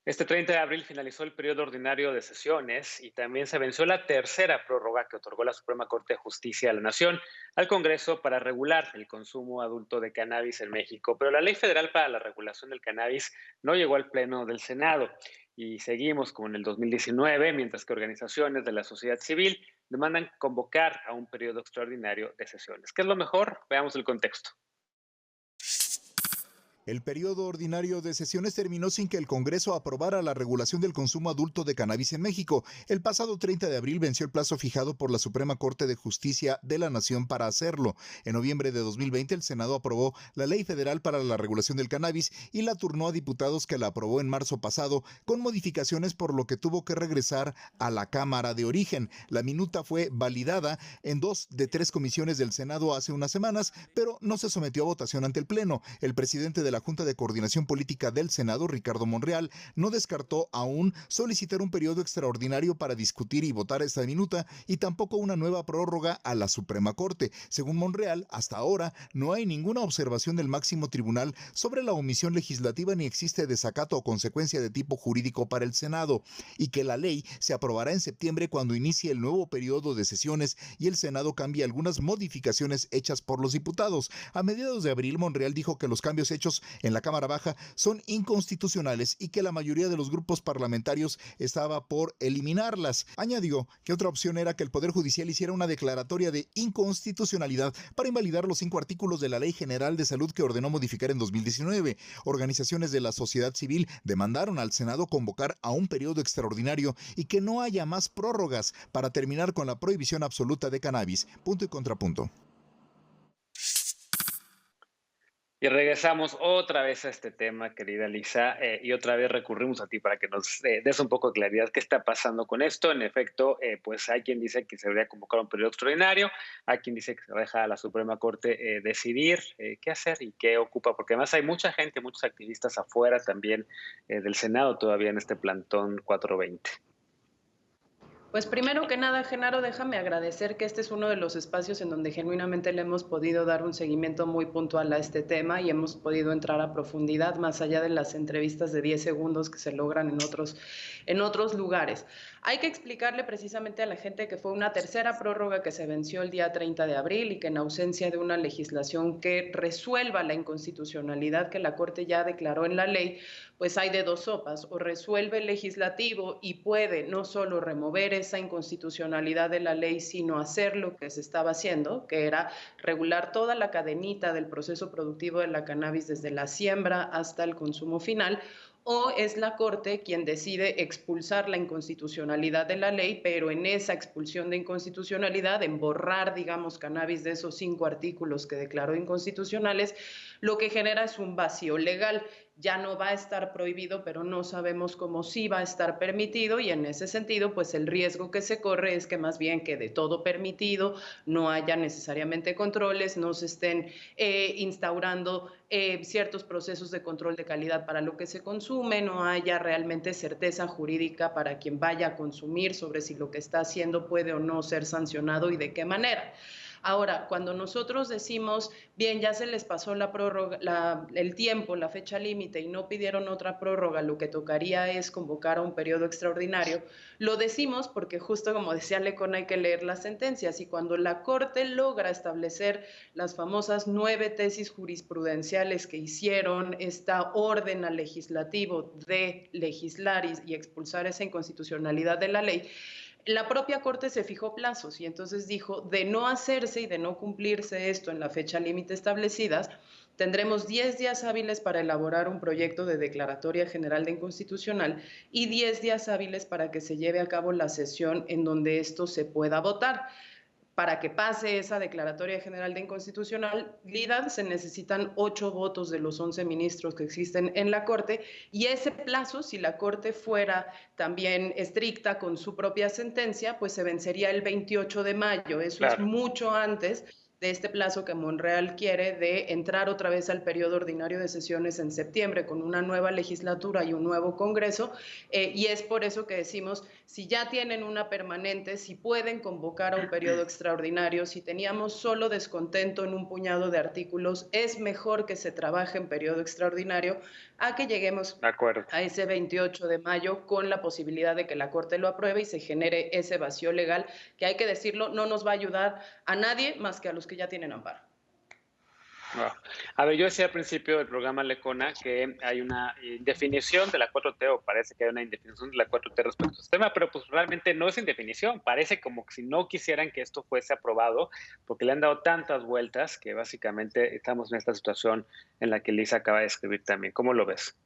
Este 30 de abril finalizó el periodo ordinario de sesiones y también se venció la tercera prórroga que otorgó la Suprema Corte de Justicia de la Nación al Congreso para regular el consumo adulto de cannabis en México. Pero la Ley Federal para la Regulación del Cannabis no llegó al Pleno del Senado y seguimos como en el 2019, mientras que organizaciones de la sociedad civil demandan convocar a un periodo extraordinario de sesiones. ¿Qué es lo mejor? Veamos el contexto. El periodo ordinario de sesiones terminó sin que el Congreso aprobara la regulación del consumo adulto de cannabis en México. El pasado 30 de abril venció el plazo fijado por la Suprema Corte de Justicia de la Nación para hacerlo. En noviembre de 2020, el Senado aprobó la Ley Federal para la Regulación del Cannabis y la turnó a diputados, que la aprobó en marzo pasado con modificaciones, por lo que tuvo que regresar a la Cámara de origen. La minuta fue validada en 2 de 3 comisiones del Senado hace unas semanas, pero no se sometió a votación ante el Pleno. El presidente de la Junta de Coordinación Política del Senado, Ricardo Monreal, no descartó aún solicitar un periodo extraordinario para discutir y votar esta minuta, y tampoco una nueva prórroga a la Suprema Corte. Según Monreal, hasta ahora no hay ninguna observación del máximo tribunal sobre la omisión legislativa, ni existe desacato o consecuencia de tipo jurídico para el Senado, y que la ley se aprobará en septiembre, cuando inicie el nuevo periodo de sesiones y el Senado cambie algunas modificaciones hechas por los diputados. A mediados de abril, Monreal dijo que los cambios hechos en la Cámara Baja son inconstitucionales y que la mayoría de los grupos parlamentarios estaba por eliminarlas. Añadió que otra opción era que el Poder Judicial hiciera una declaratoria de inconstitucionalidad para invalidar los 5 artículos de la Ley General de Salud que ordenó modificar en 2019. Organizaciones de la sociedad civil demandaron al Senado convocar a un periodo extraordinario y que no haya más prórrogas para terminar con la prohibición absoluta de cannabis. Punto y contrapunto. Y regresamos otra vez a este tema, querida Lisa, y otra vez recurrimos a ti para que nos des un poco de claridad qué está pasando con esto. En efecto, pues hay quien dice que se debería convocar un periodo extraordinario, hay quien dice que se deja a la Suprema Corte decidir qué hacer y qué ocupa, porque además hay mucha gente, muchos activistas afuera también del Senado todavía en este plantón 420. Pues primero que nada, Genaro, déjame agradecer que este es uno de los espacios en donde genuinamente le hemos podido dar un seguimiento muy puntual a este tema y hemos podido entrar a profundidad más allá de las entrevistas de 10 segundos que se logran en otros lugares. Hay que explicarle precisamente a la gente que fue una tercera prórroga que se venció el día 30 de abril y que, en ausencia de una legislación que resuelva la inconstitucionalidad que la Corte ya declaró en la ley, pues hay de dos sopas: o resuelve el legislativo y puede no solo remover esa inconstitucionalidad de la ley, sino hacer lo que se estaba haciendo, que era regular toda la cadenita del proceso productivo de la cannabis desde la siembra hasta el consumo final, o es la Corte quien decide expulsar la inconstitucionalidad de la ley, pero en esa expulsión de inconstitucionalidad, en borrar, digamos, cannabis de esos 5 artículos que declaró inconstitucionales, lo que genera es un vacío legal. Ya no va a estar prohibido, pero no sabemos cómo sí va a estar permitido, y en ese sentido, pues el riesgo que se corre es que más bien quede todo permitido, no haya necesariamente controles, no se estén instaurando ciertos procesos de control de calidad para lo que se consume, no haya realmente certeza jurídica para quien vaya a consumir sobre si lo que está haciendo puede o no ser sancionado y de qué manera. Ahora, cuando nosotros decimos, bien, ya se les pasó la prórroga, el tiempo, la fecha límite, y no pidieron otra prórroga, lo que tocaría es convocar a un periodo extraordinario, lo decimos porque, justo como decía Lecona, hay que leer las sentencias, y cuando la Corte logra establecer las famosas 9 tesis jurisprudenciales que hicieron esta orden al legislativo de legislar y expulsar esa inconstitucionalidad de la ley, la propia Corte se fijó plazos y entonces dijo: de no hacerse y de no cumplirse esto en la fecha límite establecidas, tendremos 10 días hábiles para elaborar un proyecto de declaratoria general de inconstitucional y 10 días hábiles para que se lleve a cabo la sesión en donde esto se pueda votar. Para que pase esa declaratoria general de inconstitucionalidad se necesitan 8 votos de los 11 ministros que existen en la Corte, y ese plazo, si la Corte fuera también estricta con su propia sentencia, pues se vencería el 28 de mayo. Eso es Claro. mucho antes de este plazo que Monreal quiere de entrar otra vez al periodo ordinario de sesiones en septiembre con una nueva legislatura y un nuevo Congreso, y es por eso que decimos, si ya tienen una permanente, si pueden convocar a un periodo extraordinario, si teníamos solo descontento en un puñado de artículos, es mejor que se trabaje en periodo extraordinario a que lleguemos De acuerdo. a ese 28 de mayo con la posibilidad de que la Corte lo apruebe y se genere ese vacío legal que, hay que decirlo, no nos va a ayudar a nadie más que a los que ya tienen amparo. Wow. A ver, yo decía al principio del programa Lecona que hay una indefinición de la 4T, o parece que hay una indefinición de la 4T respecto a este tema, pero pues realmente no es indefinición. Parece como que si no quisieran que esto fuese aprobado, porque le han dado tantas vueltas que básicamente estamos en esta situación en la que Lisa acaba de escribir también. ¿Cómo lo ves?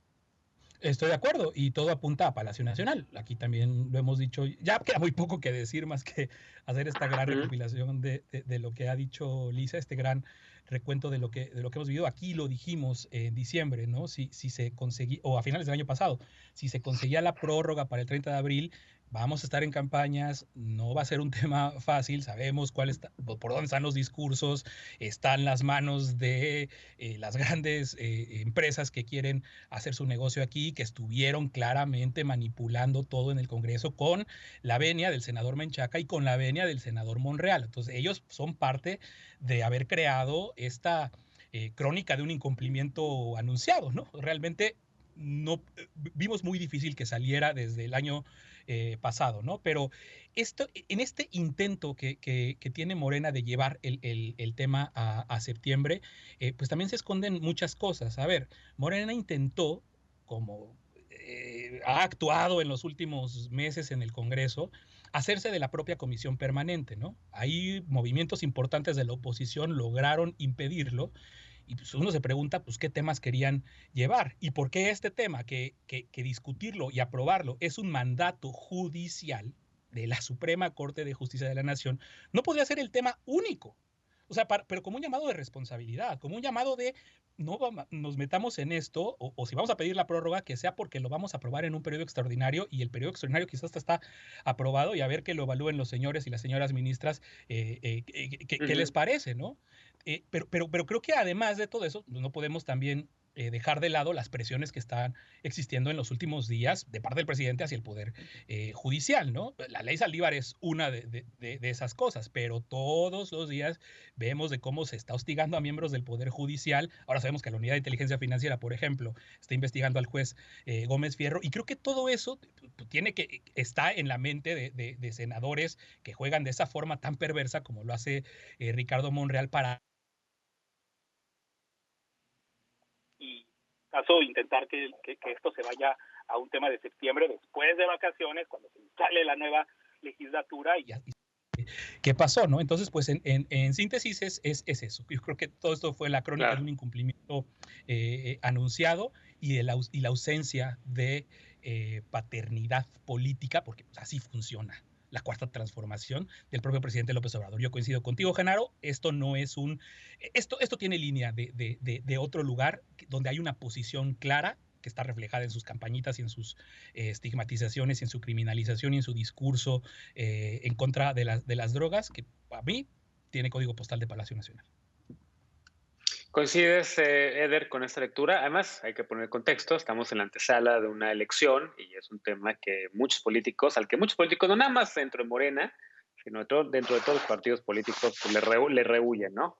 Estoy de acuerdo y todo apunta a Palacio Nacional. Aquí también lo hemos dicho, ya queda muy poco que decir más que hacer esta gran recopilación de lo que ha dicho Lisa, este gran recuento de lo que hemos vivido. Aquí lo dijimos en diciembre, ¿no? Si se conseguía, o a finales del año pasado, si se conseguía la prórroga para el 30 de abril, vamos a estar en campañas, no va a ser un tema fácil, sabemos cuál está, por dónde están los discursos, están las manos de las grandes empresas que quieren hacer su negocio aquí, que estuvieron claramente manipulando todo en el Congreso con la venia del senador Menchaca y con la venia del senador Monreal. Entonces ellos son parte de haber creado esta crónica de un incumplimiento anunciado, ¿no? Realmente no vimos muy difícil que saliera desde el año pasado, ¿no? Pero en este intento que tiene Morena de llevar el tema a septiembre, pues también se esconden muchas cosas. A ver, Morena intentó, como ha actuado en los últimos meses en el Congreso, hacerse de la propia comisión permanente, ¿no? Ahí movimientos importantes de la oposición lograron impedirlo, y pues uno se pregunta, pues, ¿qué temas querían llevar? ¿Y por qué este tema, que discutirlo y aprobarlo es un mandato judicial de la Suprema Corte de Justicia de la Nación, no podría ser el tema único? O sea, pero como un llamado de responsabilidad, como un llamado de no nos metamos en esto, o si vamos a pedir la prórroga, que sea porque lo vamos a aprobar en un periodo extraordinario, y el periodo extraordinario quizás hasta está aprobado, y a ver que lo evalúen los señores y las señoras ministras, qué les parece, ¿no? Pero creo que además de todo eso, no podemos también dejar de lado las presiones que están existiendo en los últimos días de parte del presidente hacia el Poder Judicial, ¿no? La ley Saldívar es una de esas cosas, pero todos los días vemos de cómo se está hostigando a miembros del Poder Judicial. Ahora sabemos que la Unidad de Inteligencia Financiera, por ejemplo, está investigando al juez Gómez Fierro, y creo que todo eso está en la mente de senadores que juegan de esa forma tan perversa como lo hace Ricardo Monreal para caso intentar que esto se vaya a un tema de septiembre después de vacaciones, cuando se instale la nueva legislatura. ¿Qué pasó, no? Entonces, pues en síntesis es eso. Yo creo que todo esto fue la crónica de un incumplimiento anunciado, y la ausencia de paternidad política, porque pues, así funciona la cuarta transformación del propio presidente López Obrador. Yo coincido contigo, Genaro, esto no es esto tiene línea de otro lugar donde hay una posición clara que está reflejada en sus campañitas y en sus estigmatizaciones y en su criminalización y en su discurso en contra de las drogas, que a mí tiene código postal de Palacio Nacional. ¿Coincides, Eder, con esta lectura? Además, hay que poner contexto, estamos en la antesala de una elección y es un tema que al que muchos políticos, no nada más dentro de Morena, sino dentro de todos los partidos políticos, pues le rehuyen, ¿no?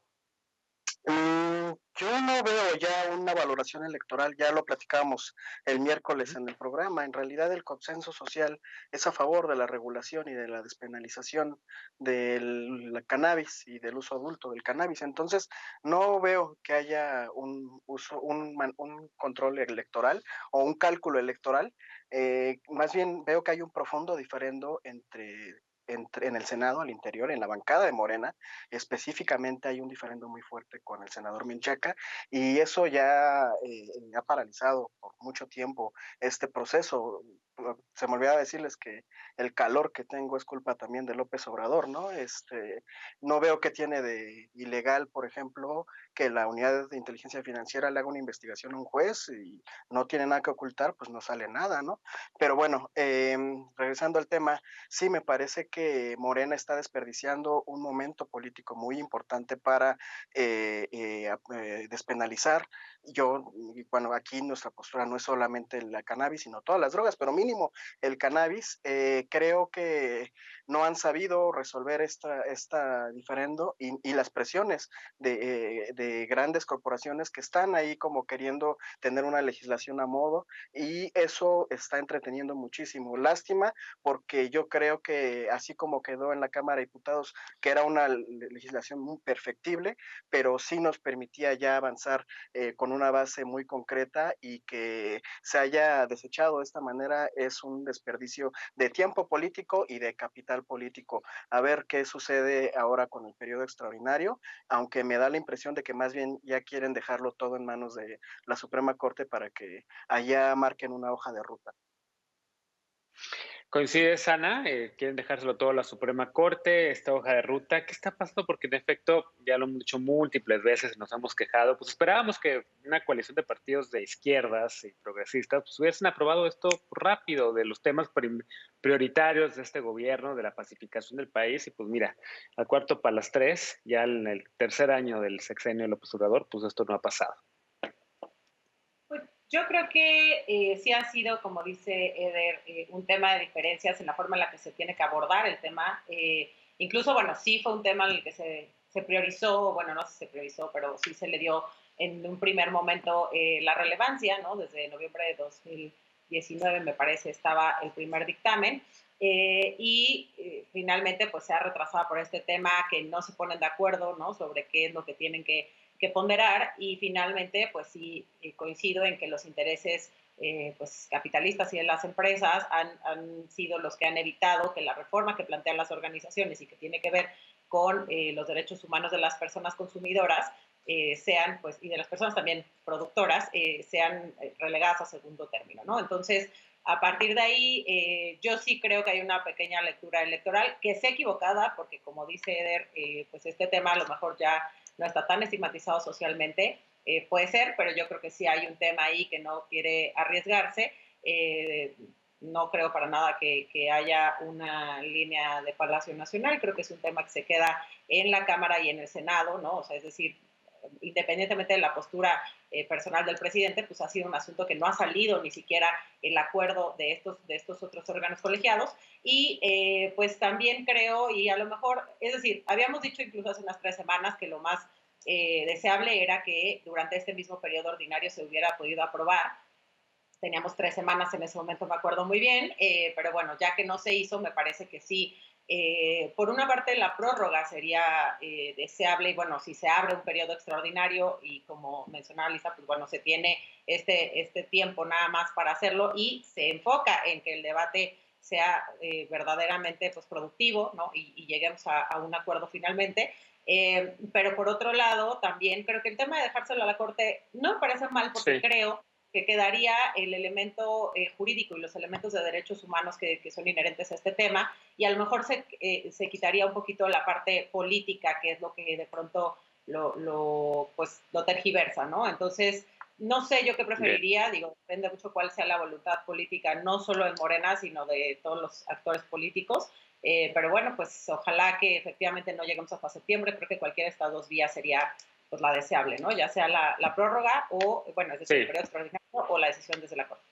Yo no veo ya una valoración electoral, ya lo platicamos el miércoles en el programa. En realidad el consenso social es a favor de la regulación y de la despenalización del cannabis y del uso adulto del cannabis. Entonces no veo que haya un control electoral o un cálculo electoral. Más bien veo que hay un profundo diferendo en el Senado, al interior, en la bancada de Morena. Específicamente hay un diferendo muy fuerte con el senador Menchaca, y eso ya ha paralizado por mucho tiempo este proceso. se me olvidaba decirles que el calor que tengo es culpa también de López Obrador, ¿no? No veo qué tiene de ilegal, por ejemplo, que la unidad de inteligencia financiera le haga una investigación a un juez y no tiene nada que ocultar, pues no sale nada, ¿no? Pero bueno, regresando al tema, sí me parece que Morena está desperdiciando un momento político muy importante para despenalizar. Bueno, aquí nuestra postura no es solamente la cannabis, sino todas las drogas, pero mínimo el cannabis. Creo que no han sabido resolver esta diferendo y las presiones de grandes corporaciones que están ahí como queriendo tener una legislación a modo, y eso está entreteniendo muchísimo. Lástima, porque yo creo que así como quedó en la Cámara de Diputados, que era una legislación muy perfectible, pero sí nos permitía ya avanzar con una base muy concreta, y que se haya desechado de esta manera es un desperdicio de tiempo político y de capital político. A ver qué sucede ahora con el periodo extraordinario, aunque me da la impresión de que más bien ya quieren dejarlo todo en manos de la Suprema Corte para que allá marquen una hoja de ruta. ¿Coincides, Ana? Quieren dejárselo todo a la Suprema Corte, esta hoja de ruta. ¿Qué está pasando? Porque en efecto, ya lo hemos dicho múltiples veces, nos hemos quejado. Pues esperábamos que una coalición de partidos de izquierdas y progresistas pues hubiesen aprobado esto rápido, de los temas prioritarios de este gobierno, de la pacificación del país. Y pues mira, al cuarto para las 3, ya en el tercer año del sexenio de López Obrador, pues esto no ha pasado. Yo creo que sí ha sido, como dice Eder, un tema de diferencias en la forma en la que se tiene que abordar el tema. Incluso, bueno, sí fue un tema en el que se priorizó, bueno, no sé si se priorizó, pero sí se le dio en un primer momento la relevancia, ¿no? Desde noviembre de 2019, me parece, estaba el primer dictamen. Finalmente, pues se ha retrasado por este tema, que no se ponen de acuerdo, ¿no? Sobre qué es lo que tienen que ponderar, y finalmente pues sí coincido en que los intereses pues capitalistas y de las empresas han sido los que han evitado que la reforma que plantean las organizaciones y que tiene que ver con los derechos humanos de las personas consumidoras sean, pues, y de las personas también productoras, sean relegadas a segundo término, ¿no? Entonces, a partir de ahí, yo sí creo que hay una pequeña lectura electoral que es equivocada, porque como dice Eder, pues este tema a lo mejor ya no está tan estigmatizado socialmente, puede ser, pero yo creo que sí hay un tema ahí que no quiere arriesgarse. No creo para nada que haya una línea de Palacio Nacional, creo que es un tema que se queda en la Cámara y en el Senado, ¿no? O sea, es decir, independientemente de la postura personal del presidente, pues ha sido un asunto que no ha salido ni siquiera el acuerdo de estos otros órganos colegiados. Y pues también creo, y a lo mejor, es decir, habíamos dicho incluso hace unas 3 semanas que lo más deseable era que durante este mismo periodo ordinario se hubiera podido aprobar. Teníamos 3 semanas en ese momento, me acuerdo muy bien, pero bueno, ya que no se hizo, me parece que sí. Por una parte, la prórroga sería deseable, y bueno, si se abre un periodo extraordinario y como mencionaba Lisa, pues bueno, se tiene este tiempo nada más para hacerlo y se enfoca en que el debate sea verdaderamente pues, productivo, ¿no? Y lleguemos a un acuerdo finalmente. Pero por otro lado, también creo que el tema de dejárselo a la Corte no me parece mal, porque sí creo que quedaría el elemento jurídico y los elementos de derechos humanos que son inherentes a este tema, y a lo mejor se quitaría un poquito la parte política, que es lo que de pronto lo tergiversa, ¿no? Entonces, no sé yo qué preferiría, digo, depende mucho cuál sea la voluntad política, no solo en Morena, sino de todos los actores políticos. Pero bueno, pues ojalá que efectivamente no lleguemos hasta septiembre. Creo que cualquiera de estas dos vías sería pues la deseable, ¿no? Ya sea la prórroga o, bueno, es decir, sí, el periodo extraordinario o la decisión desde la Corte.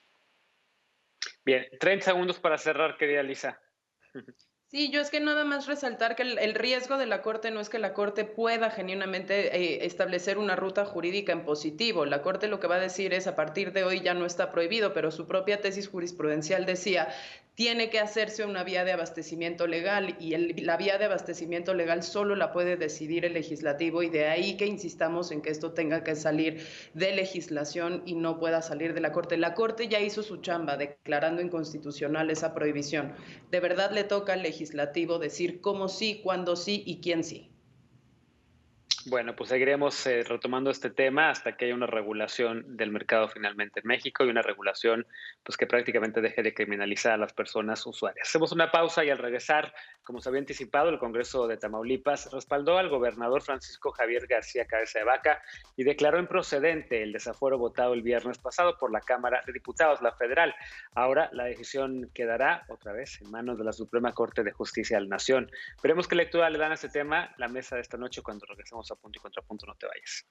Bien, 30 segundos para cerrar, querida Lisa. Sí, yo es que nada más resaltar que el riesgo de la Corte no es que la Corte pueda genuinamente establecer una ruta jurídica en positivo. La Corte lo que va a decir es, a partir de hoy ya no está prohibido, pero su propia tesis jurisprudencial decía, tiene que hacerse una vía de abastecimiento legal, y la vía de abastecimiento legal solo la puede decidir el legislativo, y de ahí que insistamos en que esto tenga que salir de legislación y no pueda salir de la Corte. La Corte ya hizo su chamba declarando inconstitucional esa prohibición. De verdad le toca al legislativo decir cómo sí, cuándo sí y quién sí. Bueno, pues seguiremos retomando este tema hasta que haya una regulación del mercado finalmente en México y una regulación pues que prácticamente deje de criminalizar a las personas usuarias. Hacemos una pausa y al regresar, como se había anticipado, el Congreso de Tamaulipas respaldó al gobernador Francisco Javier García Cabeza de Vaca y declaró improcedente el desafuero votado el viernes pasado por la Cámara de Diputados, la federal. Ahora la decisión quedará otra vez en manos de la Suprema Corte de Justicia de la Nación. Veremos qué lectura le dan a este tema la mesa de esta noche cuando regresemos a Punto y Contrapunto. No te vayas.